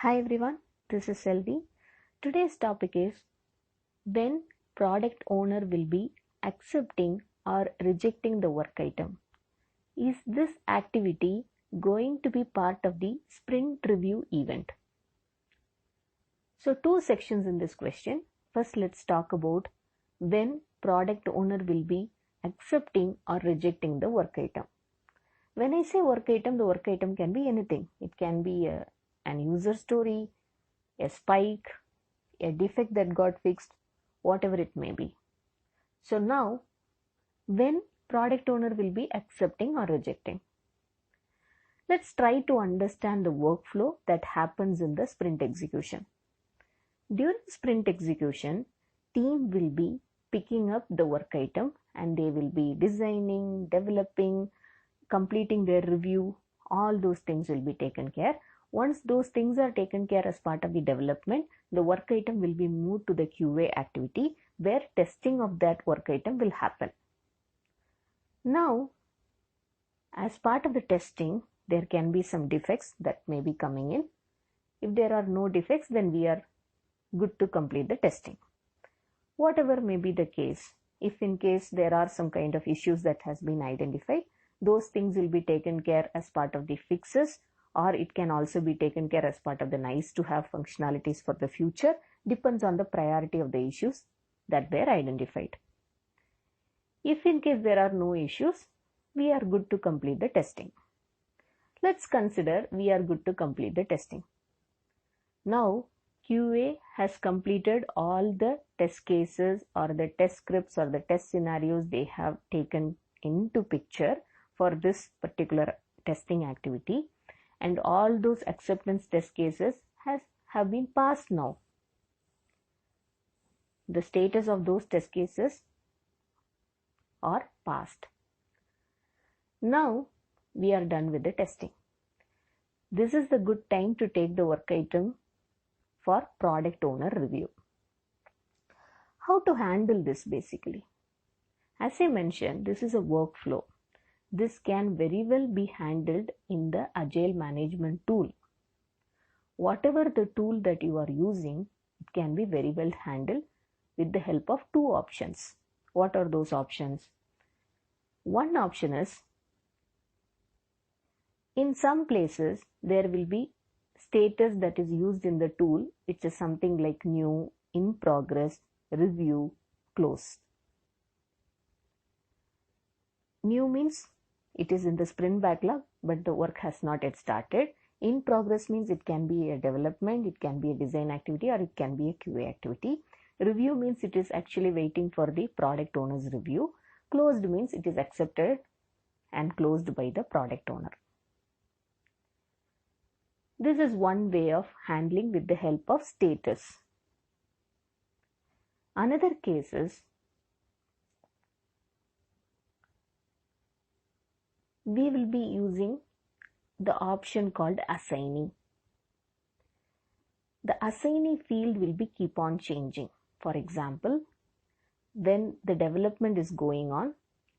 Hi everyone, this is Selvi. Today's topic is when product owner will be accepting or rejecting the work item. Is this activity going to be part of the sprint review event? So two sections in this question. First, let's talk about when product owner will be accepting or rejecting the work item. When I say work item, the work item can be anything. It can be an user story, a spike, a defect that got fixed, whatever it may be. So now, when product owner will be accepting or rejecting? Let's try to understand the workflow that happens in the sprint execution. During sprint execution, team will be picking up the work item and they will be designing, developing, completing their review. All those things will be taken care. Once those things are taken care as part of the development, the work item will be moved to the QA activity where testing of that work item will happen. Now, as part of the testing, there can be some defects that may be coming in. If there are no defects, then we are good to complete the testing. Whatever may be the case, if in case there are some kind of issues that has been identified, those things will be taken care as part of the fixes, or it can also be taken care as part of the nice to have functionalities for the future, depends on the priority of the issues that were identified. If in case there are no issues, we are good to complete the testing. Let's consider we are good to complete the testing. Now, QA has completed all the test cases or the test scripts or the test scenarios they have taken into picture for this particular testing activity, and all those acceptance test cases have been passed now. The status of those test cases are passed. Now we are done with the testing. This is the good time to take the work item for product owner review. How to handle this basically? As I mentioned, this is a workflow. This can very well be handled in the Agile management tool. Whatever the tool that you are using, it can be very well handled with the help of two options. What are those options? One option is, in some places there will be status that is used in the tool, which is something like new, in progress, review, close. New means it is in the sprint backlog, but the work has not yet started. In progress means it can be a development, it can be a design activity, or it can be a QA activity. Review means it is actually waiting for the product owner's review. Closed means it is accepted and closed by the product owner. This is one way of handling with the help of status. Another case is, we will be using the option called assignee. The assignee field will be keep on changing. For example, when the development is going on,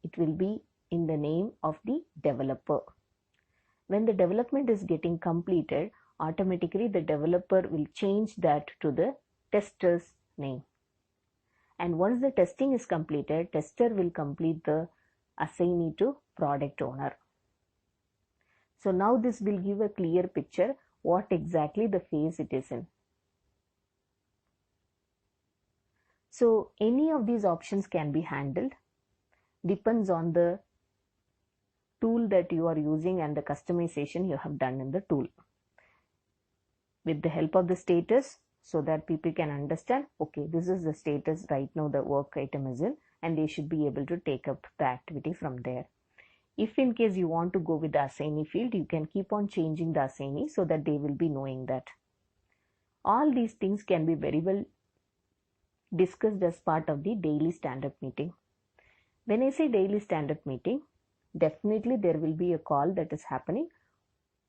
it will be in the name of the developer. When the development is getting completed, automatically the developer will change that to the tester's name. And once the testing is completed, tester will complete the assignee to product owner. So now this will give a clear picture what exactly the phase it is in. So any of these options can be handled, depends on the tool that you are using and the customization you have done in the tool. With the help of the status, so that people can understand, okay, this is the status right now the work item is in, and they should be able to take up the activity from there. If in case you want to go with the assignee field, you can keep on changing the assignee so that they will be knowing that. All these things can be very well discussed as part of the daily stand-up meeting. When I say daily stand-up meeting, definitely there will be a call that is happening.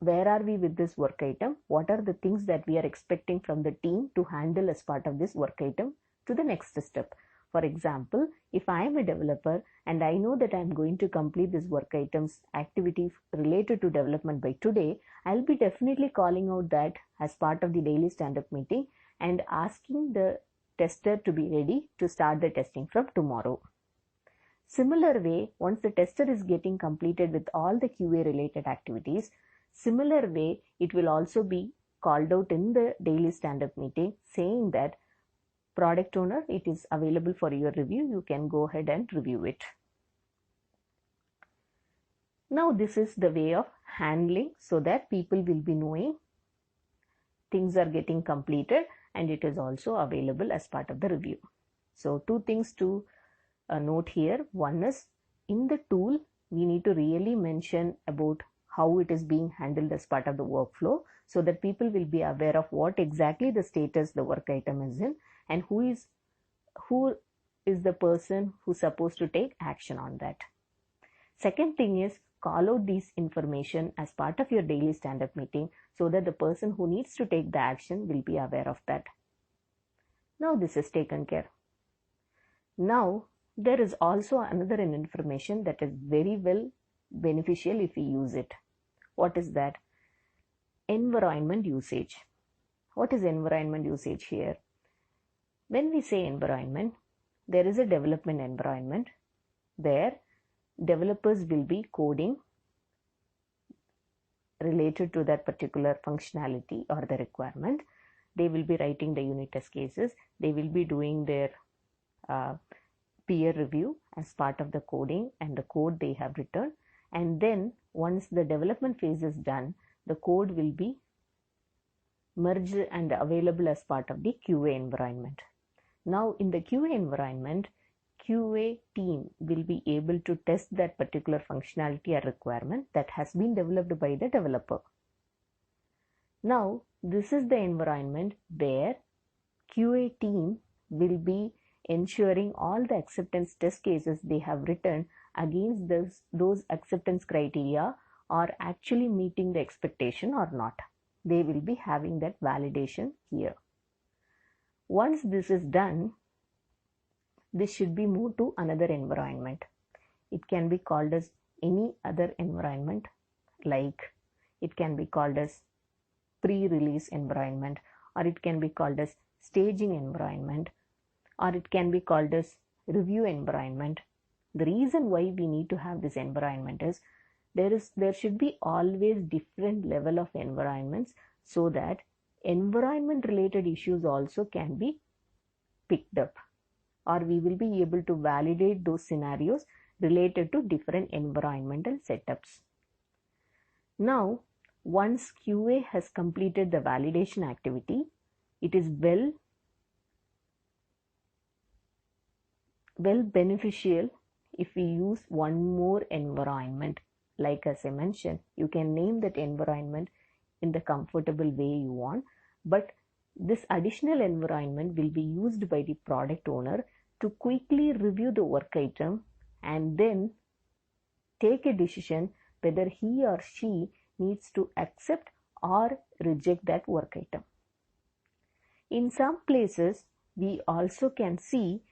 Where are we with this work item? What are the things that we are expecting from the team to handle as part of this work item to the next step? For example, if I am a developer and I know that I am going to complete this work items activity related to development by today, I'll be definitely calling out that as part of the daily stand-up meeting and asking the tester to be ready to start the testing from tomorrow. Similar way, once the tester is getting completed with all the QA related activities, similar way it will also be called out in the daily stand-up meeting saying that product owner, it is available for your review. You can go ahead and review it. Now this is the way of handling so that people will be knowing things are getting completed and it is also available as part of the review. So two things to note here. One is in the tool, we need to really mention about how it is being handled as part of the workflow so that people will be aware of what exactly the status the work item is in and who is the person who's supposed to take action on that. Second thing is call out these information as part of your daily stand-up meeting so that the person who needs to take the action will be aware of that. Now this is taken care. Now there is also another information that is very well beneficial if we use it. What is that? Environment usage. What is environment usage here? When we say environment, there is a development environment where developers will be coding related to that particular functionality or the requirement. They will be writing the unit test cases. They will be doing their peer review as part of the coding and the code they have written. And then once the development phase is done, the code will be merged and available as part of the QA environment. Now in the QA environment, QA team will be able to test that particular functionality or requirement that has been developed by the developer. Now this is the environment where QA team will be ensuring all the acceptance test cases they have written against those acceptance criteria are actually meeting the expectation or not. They will be having that validation here. Once this is done, this should be moved to another environment. It can be called as any other environment, like it can be called as pre-release environment, or it can be called as staging environment, or it can be called as review environment. The reason why we need to have this environment is there should be always different level of environments so that environment related issues also can be picked up, or we will be able to validate those scenarios related to different environmental setups. Now, once QA has completed the validation activity, it is well beneficial if we use one more environment. Like as I mentioned, you can name that environment in the comfortable way you want, but this additional environment will be used by the product owner to quickly review the work item and then take a decision whether he or she needs to accept or reject that work item. In some places, we also can see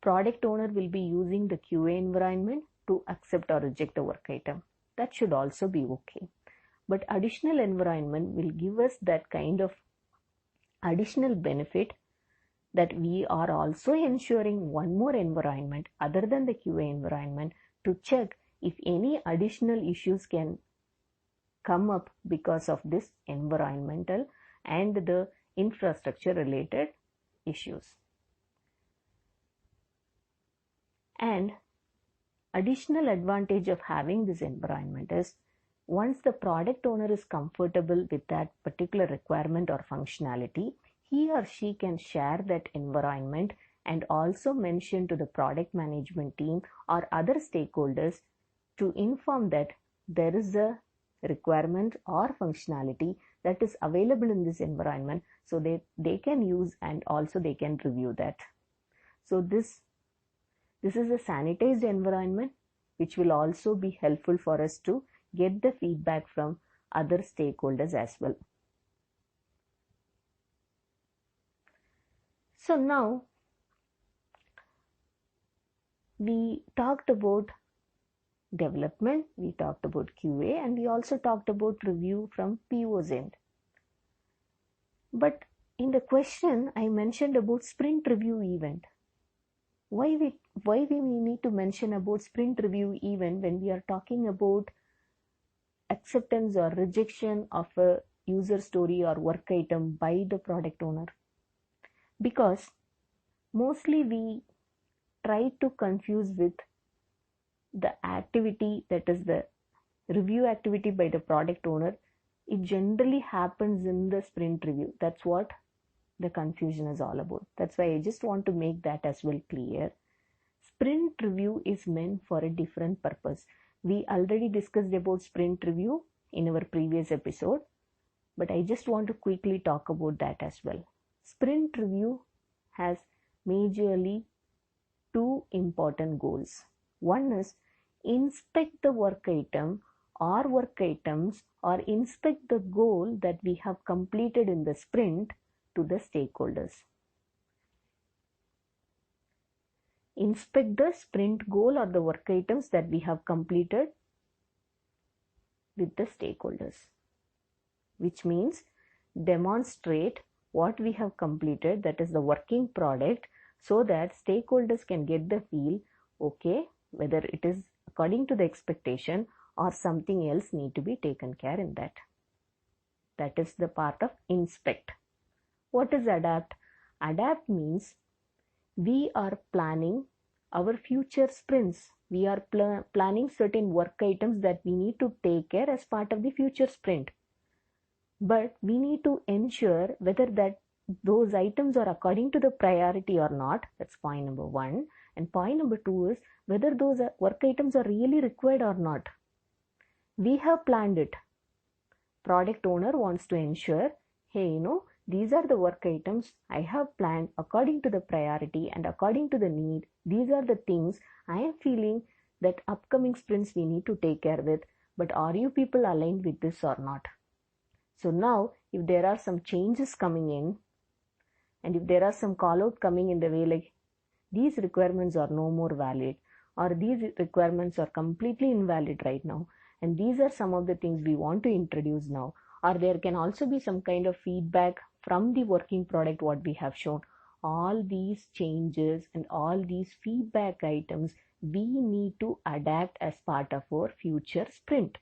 product owner will be using the QA environment to accept or reject the work item. That should also be okay. But additional environment will give us that kind of additional benefit that we are also ensuring one more environment other than the QA environment to check if any additional issues can come up because of this environmental and the infrastructure related issues. And additional advantage of having this environment is once the product owner is comfortable with that particular requirement or functionality, he or she can share that environment and also mention to the product management team or other stakeholders to inform that there is a requirement or functionality that is available in this environment, so they can use and also they can review that. So this is a sanitized environment which will also be helpful for us to get the feedback from other stakeholders as well. So now we talked about development, we talked about QA, and we also talked about review from PO's end. But in the question, I mentioned about sprint review event. Why we need to mention about sprint review event when we are talking about acceptance or rejection of a user story or work item by the product owner? Because mostly we try to confuse with the activity, that is the review activity by the product owner. It generally happens in the sprint review. That's what the confusion is all about. That's why I just want to make that as well clear. Sprint review is meant for a different purpose. We already discussed about sprint review in our previous episode, but I just want to quickly talk about that as well. Sprint review has majorly two important goals. One is inspect the work item or work items, or inspect the goal that we have completed in the sprint to the stakeholders. Inspect the sprint goal or the work items that we have completed with the stakeholders, which means demonstrate what we have completed, that is the working product, so that stakeholders can get the feel, okay, whether it is according to the expectation or something else need to be taken care in that. That is the part of inspect. What is adapt? Adapt means we are planning our future sprints. We are planning certain work items that we need to take care as part of the future sprint. But we need to ensure whether that those items are according to the priority or not. That's point number one. And point number two is whether those work items are really required or not. We have planned it. Product owner wants to ensure, hey, these are the work items I have planned according to the priority and according to the need. These are the things I am feeling that upcoming sprints we need to take care with. But are you people aligned with this or not? So now, if there are some changes coming in, and if there are some call out coming in the way like these requirements are no more valid, or these requirements are completely invalid right now, and these are some of the things we want to introduce now, or there can also be some kind of feedback from the working product what we have shown. All these changes and all these feedback items we need to adapt as part of our future sprint.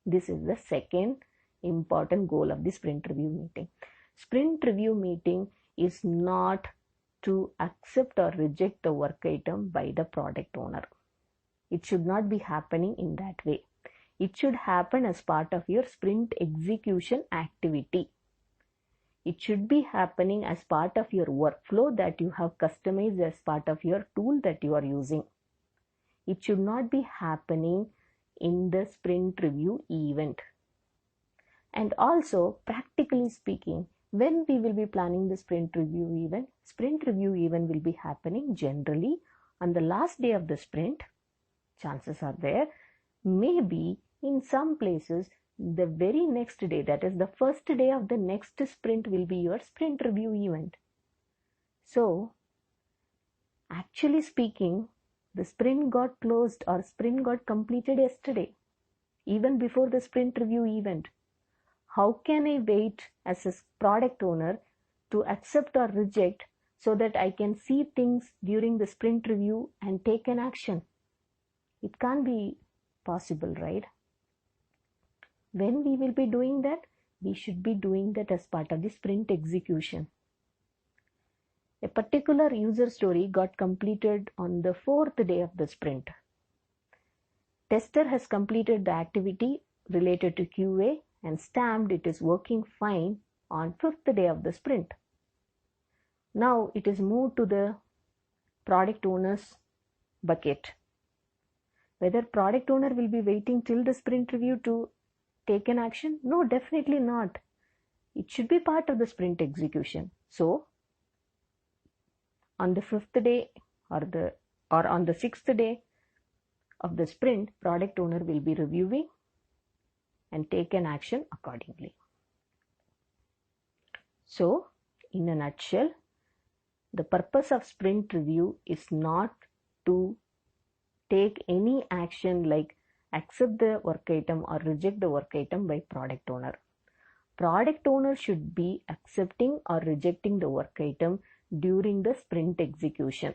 This is the second important goal of the sprint review meeting. Sprint review meeting is not to accept or reject the work item by the product owner. It should not be happening in that way. It should happen as part of your sprint execution activity. It should be happening as part of your workflow that you have customized as part of your tool that you are using. It should not be happening in the sprint review event. And also, practically speaking, when we will be planning the sprint review event will be happening generally on the last day of the sprint. Chances are there, maybe in some places, the very next day, that is the first day of the next sprint will be your sprint review event. So, actually speaking, the sprint got closed or sprint got completed yesterday, even before the sprint review event. How can I wait as a product owner to accept or reject so that I can see things during the sprint review and take an action? It can't be possible, right? When we will be doing that, we should be doing that as part of the sprint execution. A particular user story got completed on the 4th day of the sprint. Tester has completed the activity related to QA and stamped it is working fine on 5th day of the sprint. Now it is moved to the product owner's bucket. Whether product owner will be waiting till the sprint review to take an action? No, definitely not. It should be part of the sprint execution. So, on the 5th day or on the 6th day of the sprint, product owner will be reviewing and take an action accordingly. So, in a nutshell, The purpose of sprint review is not to take any action like accept the work item or reject the work item by product owner. Product owner should be accepting or rejecting the work item during the sprint execution.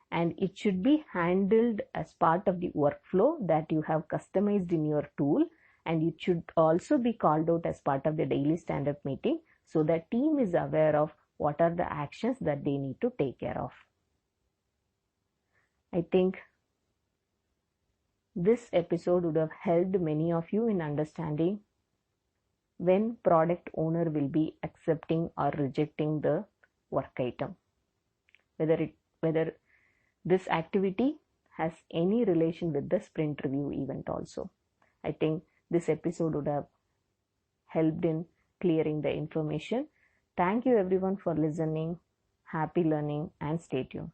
And it should be handled as part of the workflow that you have customized in your tool, and it should also be called out as part of the daily stand-up meeting so that team is aware of what are the actions that they need to take care of. I think this episode would have helped many of you in understanding when product owner will be accepting or rejecting the work item, whether this activity has any relation with the sprint review event also. I think this episode would have helped in clearing the information. Thank you everyone for listening. Happy learning and stay tuned.